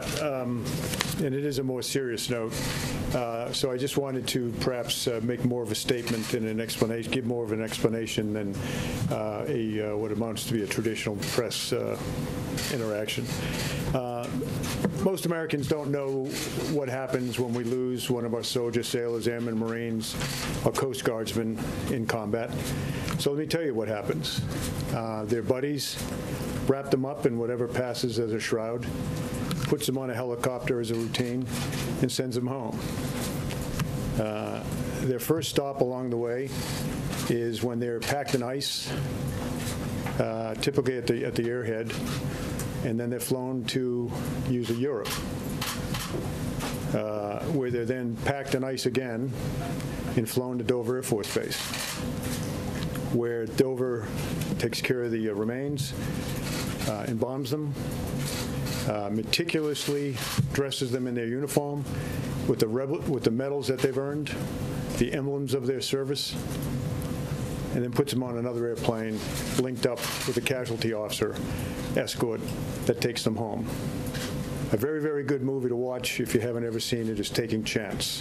And it is a more serious note. So I just wanted to perhaps make more of a statement and an explanation, give more of an explanation than what amounts to be a traditional press interaction. Most Americans don't know what happens when we lose one of our soldiers, sailors, airmen, Marines, or Coast Guardsmen in combat. So let me tell you what happens. Their buddies wrap them up in whatever passes as a shroud, puts them on a helicopter as a routine, and sends them home. Their first stop along the way is when they're packed in ice, typically at the airhead, and then they're flown to usually Europe, where they're then packed in ice again and flown to Dover Air Force Base, where Dover takes care of the remains, embalms them, meticulously dresses them in their uniform with the medals that they've earned, the emblems of their service, and then puts them on another airplane linked up with a casualty officer escort that takes them home. A very, very good movie to watch if you haven't ever seen it is Taking Chance,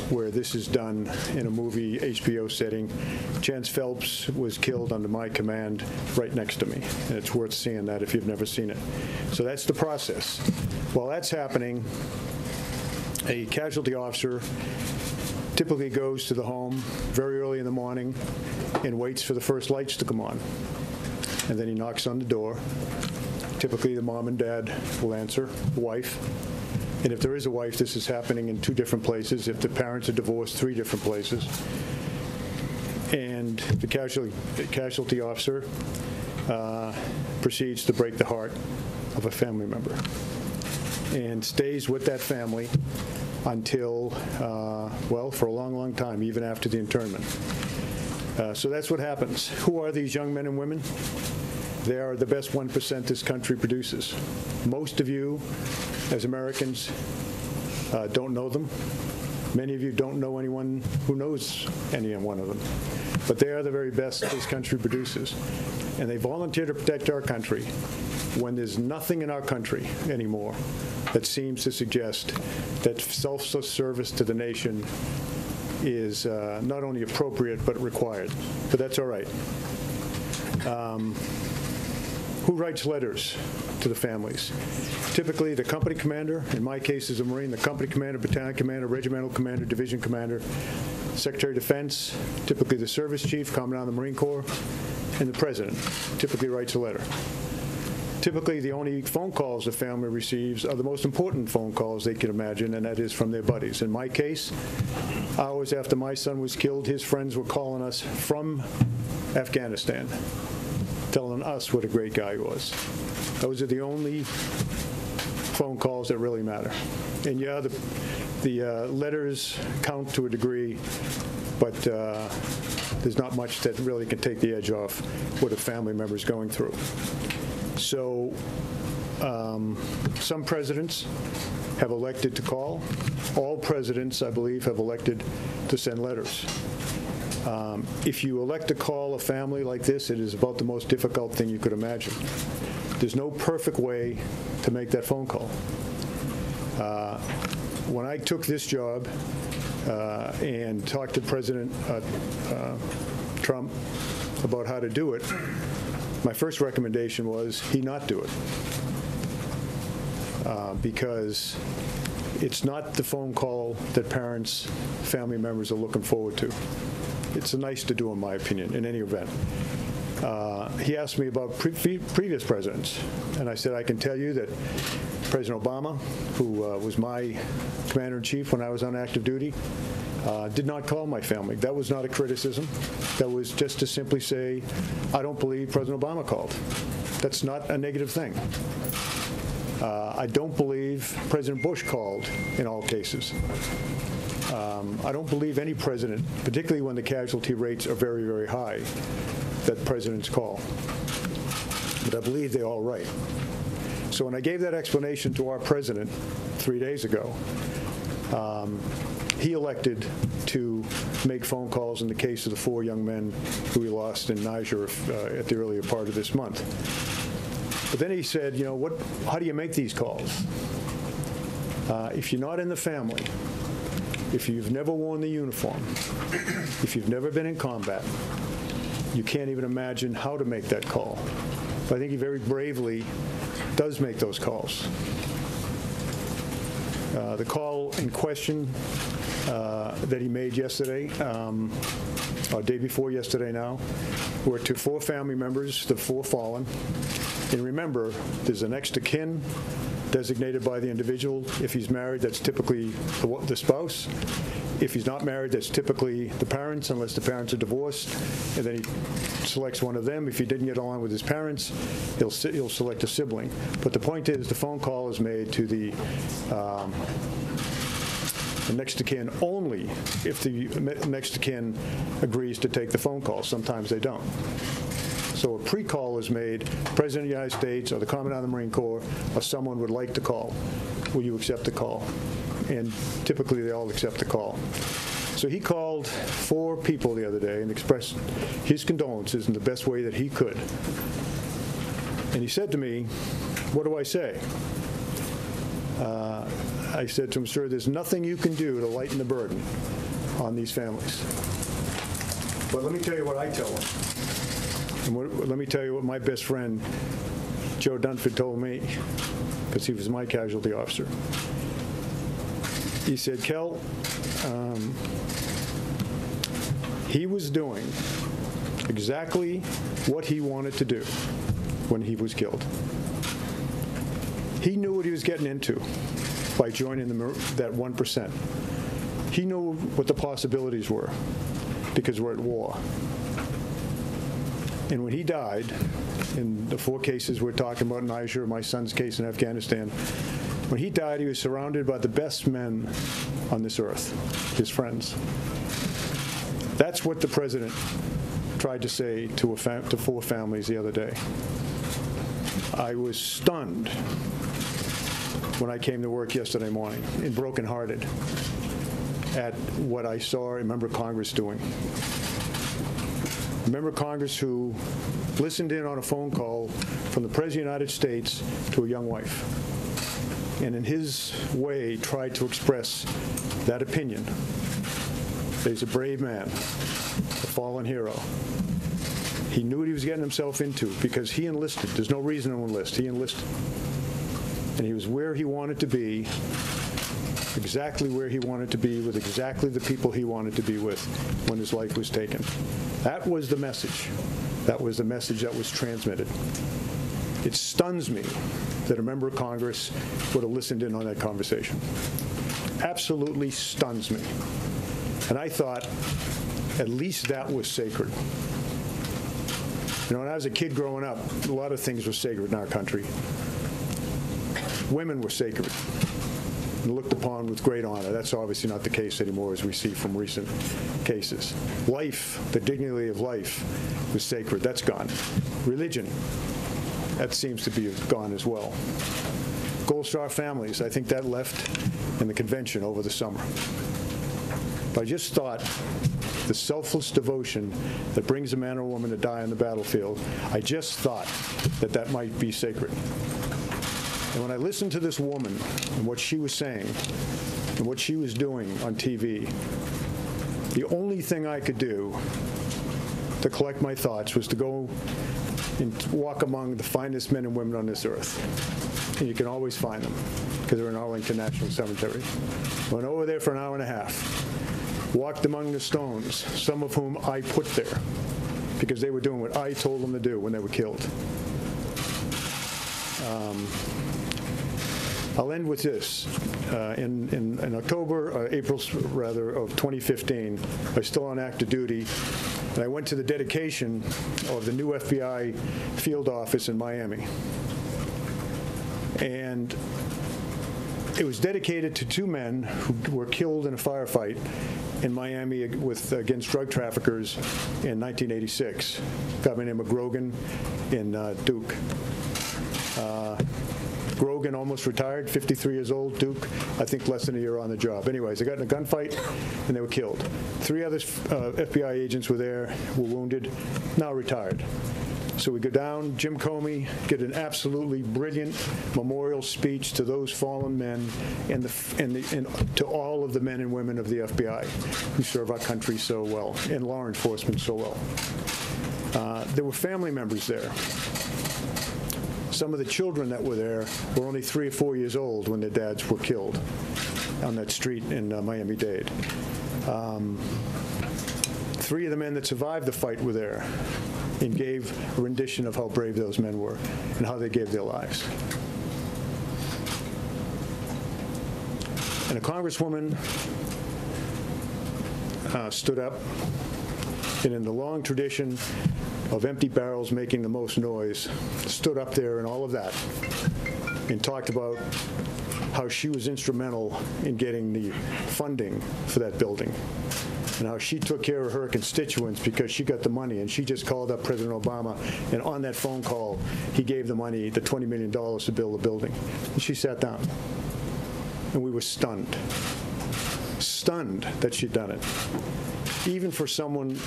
where this is done in a movie HBO setting. Chance Phelps was killed under my command right next to me, and it's worth seeing that if you've never seen it. So that's the process. While that's happening, a casualty officer typically goes to the home very early in the morning and waits for the first lights to come on. And then he knocks on the door. Typically the mom and dad will answer, wife. And if there is a wife, this is happening in 2 different places. If the parents are divorced, 3 different places. And the casualty officer proceeds to break the heart of a family member and stays with that family until, well, for a long, long time, even after the internment. So that's what happens. Who are these young men and women? They are the best 1% this country produces. Most of you, as Americans, don't know them. Many of you don't know anyone who knows any one of them. But they are the very best this country produces. And they volunteer to protect our country when there's nothing in our country anymore that seems to suggest that self-service to the nation is not only appropriate but required. But that's all right. Who writes letters to the families? Typically the company commander, in my case as a Marine, the company commander, battalion commander, regimental commander, division commander, Secretary of Defense, typically the service chief, Commandant of the Marine Corps, and the President typically writes a letter. Typically the only phone calls the family receives are the most important phone calls they can imagine, and that is from their buddies. In my case, hours after my son was killed, his friends were calling us from Afghanistan, telling us what a great guy he was. Those are the only phone calls that really matter. And yeah, the letters count to a degree, but there's not much that really can take the edge off what a family member is going through. So some presidents have elected to call. All presidents, I believe, have elected to send letters. If you elect to call a family like this, it is about the most difficult thing you could imagine. There's no perfect way to make that phone call. When I took this job and talked to President Trump about how to do it, my first recommendation was he not do it, because it's not the phone call that parents, family members are looking forward to. It's nice to do, in my opinion, in any event. He asked me about previous presidents, and I said, I can tell you that President Obama, who was my commander-in-chief when I was on active duty, did not call my family. That was not a criticism. That was just to simply say, I don't believe President Obama called. That's not a negative thing. I don't believe President Bush called in all cases. I don't believe any president, particularly when the casualty rates are very, very high, that presidents call. But I believe they're all right. So when I gave that explanation to our president 3 days ago, he elected to make phone calls in the case of the 4 young men who we lost in Niger at the earlier part of this month. But then he said, you know, how do you make these calls? If you're not in the family, if you've never worn the uniform, if you've never been in combat, you can't even imagine how to make that call. But I think he very bravely does make those calls. The call in question that he made yesterday, or day before yesterday now, were to 4 family members, the 4 fallen. And remember, there's a next of kin designated by the individual. If he's married, that's typically the spouse. If he's not married, that's typically the parents, unless the parents are divorced. And then he selects one of them. If he didn't get along with his parents, he'll select a sibling. But the point is, the phone call is made to the next of kin only if the next of kin agrees to take the phone call. Sometimes they don't. So a pre-call is made, the President of the United States or the Commandant of the Marine Corps or someone would like to call. Will you accept the call? And typically they all accept the call. So he called 4 people the other day and expressed his condolences in the best way that he could. And he said to me, what do I say? I said to him, sir, there's nothing you can do to lighten the burden on these families. But let me tell you what I tell them. And let me tell you what my best friend, Joe Dunford, told me, because he was my casualty officer. He said, Kel, he was doing exactly what he wanted to do when he was killed. He knew what he was getting into by joining that 1%. He knew what the possibilities were because we're at war. And when he died, in the 4 cases we're talking about, Niger, my son's case in Afghanistan, when he died, he was surrounded by the best men on this earth, his friends. That's what the President tried to say to 4 families the other day. I was stunned when I came to work yesterday morning and brokenhearted at what I saw a member of Congress doing. A member of Congress who listened in on a phone call from the President of the United States to a young wife, and in his way tried to express that opinion. He's a brave man, a fallen hero. He knew what he was getting himself into because he enlisted. There's no reason to enlist. He enlisted. And he was where he wanted to be, exactly where he wanted to be, with exactly the people he wanted to be with when his life was taken. That was the message. That was the message that was transmitted. It stuns me that a member of Congress would have listened in on that conversation. Absolutely stuns me. And I thought, at least that was sacred. You know, when I was a kid growing up, a lot of things were sacred in our country. Women were sacred and looked upon with great honor. That's obviously not the case anymore, as we see from recent cases. Life, the dignity of life, was sacred. That's gone. Religion, that seems to be gone as well. Gold Star families, I think that left in the convention over the summer. But I just thought the selfless devotion that brings a man or woman to die on the battlefield, I just thought that that might be sacred. And when I listened to this woman and what she was saying and what she was doing on TV, the only thing I could do to collect my thoughts was to go and walk among the finest men and women on this earth. And you can always find them because they're in Arlington National Cemetery. Went over there for an hour and a half, walked among the stones, some of whom I put there because they were doing what I told them to do when they were killed. I'll end with this. In October, April rather, of 2015, I was still on active duty, and I went to the dedication of the new FBI field office in Miami. And it was dedicated to 2 men who were killed in a firefight in Miami against drug traffickers in 1986, a guy named Grogan in Duke. Grogan almost retired, 53 years old. Duke, I think less than a year on the job. Anyways, they got in a gunfight and they were killed. 3 other FBI agents were there, were wounded, now retired. So we go down, Jim Comey get an absolutely brilliant memorial speech to those fallen men and to all of the men and women of the FBI who serve our country so well and law enforcement so well. There were family members there. Some of the children that were there were only 3 or 4 years old when their dads were killed on that street in Miami-Dade. 3 of the men that survived the fight were there and gave a rendition of how brave those men were and how they gave their lives. And a Congresswoman stood up, and in the long tradition of empty barrels making the most noise, stood up there and all of that and talked about how she was instrumental in getting the funding for that building and how she took care of her constituents because she got the money, and she just called up President Obama, and on that phone call, he gave the money, the $20 million to build the building. And she sat down, and we were stunned that she'd done it. Even for someone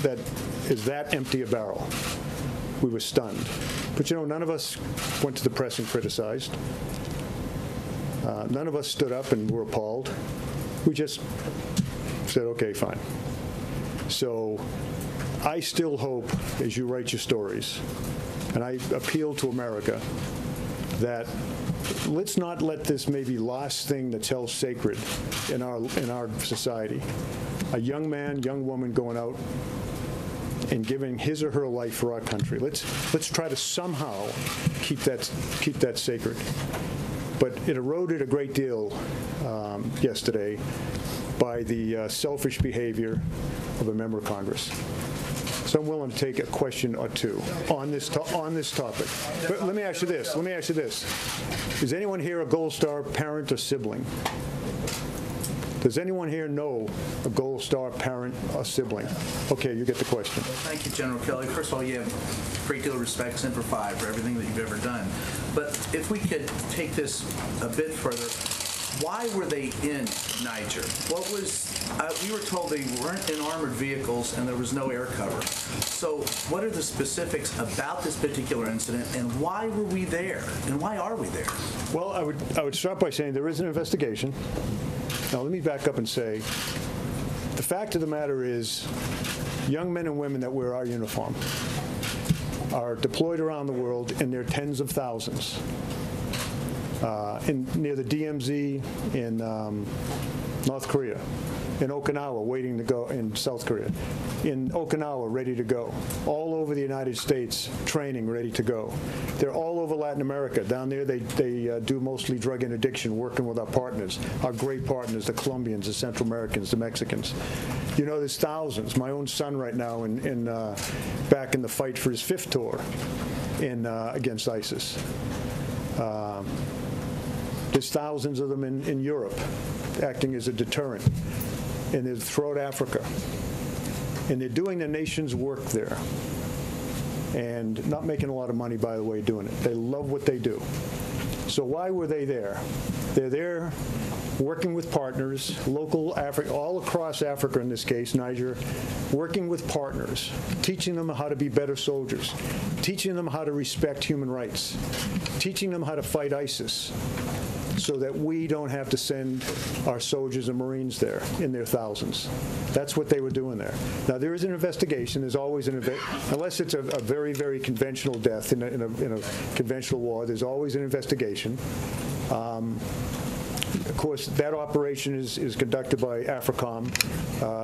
that is that empty a barrel, we were stunned. But you know, none of us went to the press and criticized. None of us stood up and were appalled. We just said, okay, fine. So I still hope, as you write your stories, and I appeal to America, that let's not let this maybe last thing that's held sacred in our society. A young man, young woman going out and giving his or her life for our country. Let's try to somehow keep that sacred. But it eroded a great deal yesterday by the selfish behavior of a member of Congress. So I'm willing to take a question or two on this topic. But let me ask you this. Is anyone here a Gold Star parent or sibling? Does anyone here know a Gold Star parent or sibling? Okay, you get the question. Well, thank you, General Kelly. First of all, you have a great deal of respect, Semper Fi, for everything that you've ever done. But if we could take this a bit further, why were they in Niger? What was, we were told they weren't in armored vehicles and there was no air cover. So what are the specifics about this particular incident, and why were we there? And why are we there? Well, I would start by saying there is an investigation. Now, let me back up and say, the fact of the matter is, young men and women that wear our uniform are deployed around the world in their tens of thousands. Near the DMZ in North Korea, in Okinawa, waiting to go, in South Korea, in Okinawa, ready to go, all over the United States, training, ready to go. They're all over Latin America. Down there, they do mostly drug interdiction, working with our partners, our great partners, the Colombians, the Central Americans, the Mexicans. You know, there's thousands. My own son right now, back in the fight for his 5th tour against ISIS. There's thousands of them in Europe acting as a deterrent, and they're throughout Africa. And they're doing the nation's work there and not making a lot of money, by the way, doing it. They love what they do. So why were they there? They're there working with partners, local Africa, all across Africa in this case, Niger, working with partners, teaching them how to be better soldiers, teaching them how to respect human rights, teaching them how to fight ISIS, so that we don't have to send our soldiers and Marines there in their thousands. That's what they were doing there. Now, there is an investigation. There's always an unless it's a very, very conventional death in a conventional war, there's always an investigation. Of course, that operation is conducted by AFRICOM,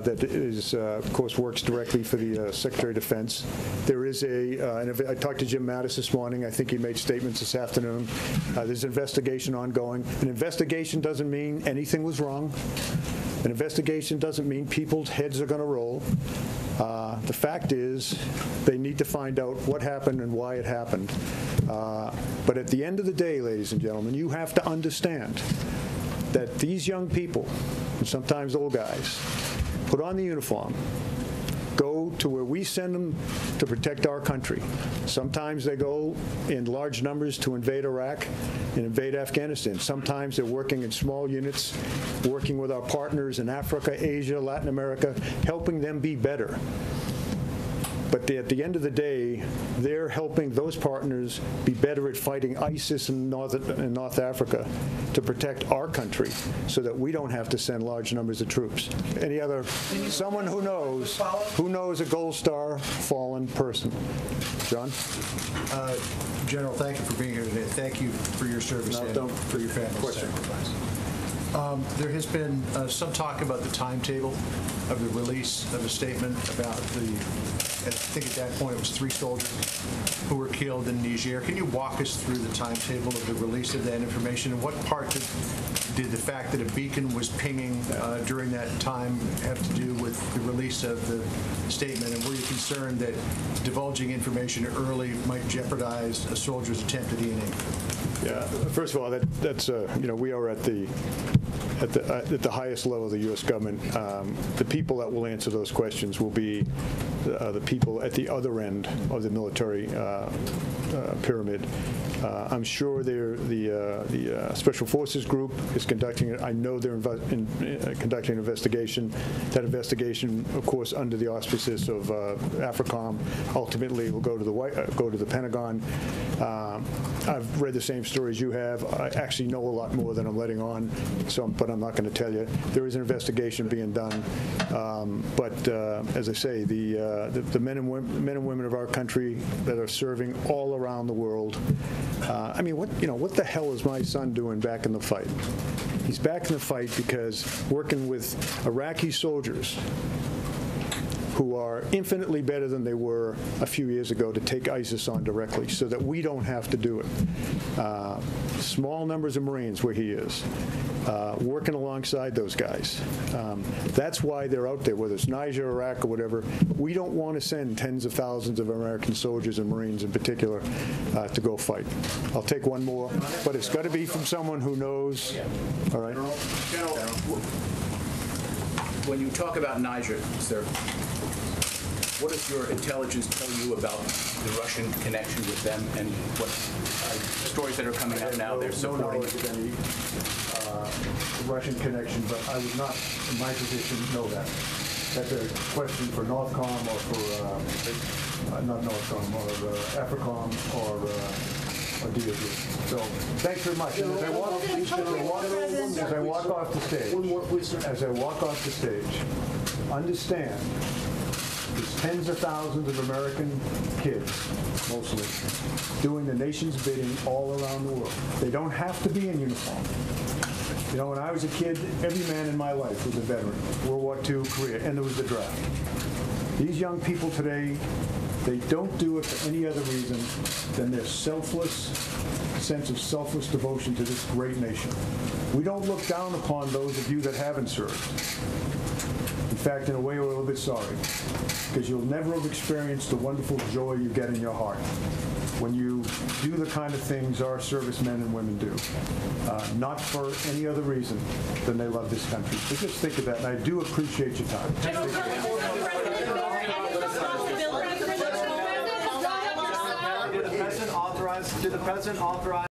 that is, of course, works directly for the Secretary of Defense. There is and I talked to Jim Mattis this morning. I think he made statements this afternoon. There's an investigation ongoing. An investigation doesn't mean anything was wrong. An investigation doesn't mean people's heads are going to roll. The fact is, they need to find out what happened and why it happened. But at the end of the day, ladies and gentlemen, you have to understand that these young people, and sometimes old guys, put on the uniform, go to where we send them to protect our country. Sometimes they go in large numbers to invade Iraq and invade Afghanistan. Sometimes they're working in small units, working with our partners in Africa, Asia, Latin America, helping them be better. But at the end of the day, they're helping those partners be better at fighting ISIS in North Africa to protect our country so that we don't have to send large numbers of troops. Any other, someone who knows a Gold Star fallen person? John? General, thank you for being here today. Thank you for your service and for your family's sacrifice. There has been some talk about the timetable of the release of a statement about I think at that point it was 3 soldiers who were killed in Niger. Can you walk us through the timetable of the release of that information, and what part did the fact that a beacon was pinging during that time have to do with the release of the statement, and were you concerned that divulging information early might jeopardize a soldier's attempt at ENA? Yeah, first of all, that's we are at the highest level of the U.S. government. The people that will answer those questions will be the people at the other end of the military pyramid. I'm sure the Special Forces Group is conducting it. I know they're conducting an investigation. That investigation, of course, under the auspices of AFRICOM, ultimately will go to the Pentagon. I've read the same stories you have. I actually know a lot more than I'm letting on, but I'm not going to tell you. There is an investigation being done, but as I say, the men and women of our country that are serving all around the world. I mean, what the hell is my son doing back in the fight? He's back in the fight because working with Iraqi soldiers who are infinitely better than they were a few years ago to take ISIS on directly so that we don't have to do it. Small numbers of Marines where he is, working alongside those guys. That's why they're out there, whether it's Niger, Iraq, or whatever. We don't want to send tens of thousands of American soldiers and Marines in particular to go fight. I'll take one more, but it's got to be from someone who knows. All right? General, when you talk about Niger, sir, what does your intelligence tell you about the Russian connection with them and what stories that are coming out now they're supporting? No knowledge of any Russian connection, but I would not, in my position, know that. That's a question for Northcom or for, not Northcom, or AFRICOM or DOD. So thanks very much. And as I walk off the stage, understand there's tens of thousands of American kids, mostly, doing the nation's bidding all around the world. They don't have to be in uniform. You know, when I was a kid, every man in my life was a veteran. World War II, Korea, and there was the draft. These young people today, they don't do it for any other reason than their sense of selfless devotion to this great nation. We don't look down upon those of you that haven't served. In fact, in a way, we're a little bit sorry, because you'll never have experienced the wonderful joy you get in your heart when you do the kind of things our servicemen and women do, not for any other reason than they love this country. So just think of that, and I do appreciate your time. Did the President authorize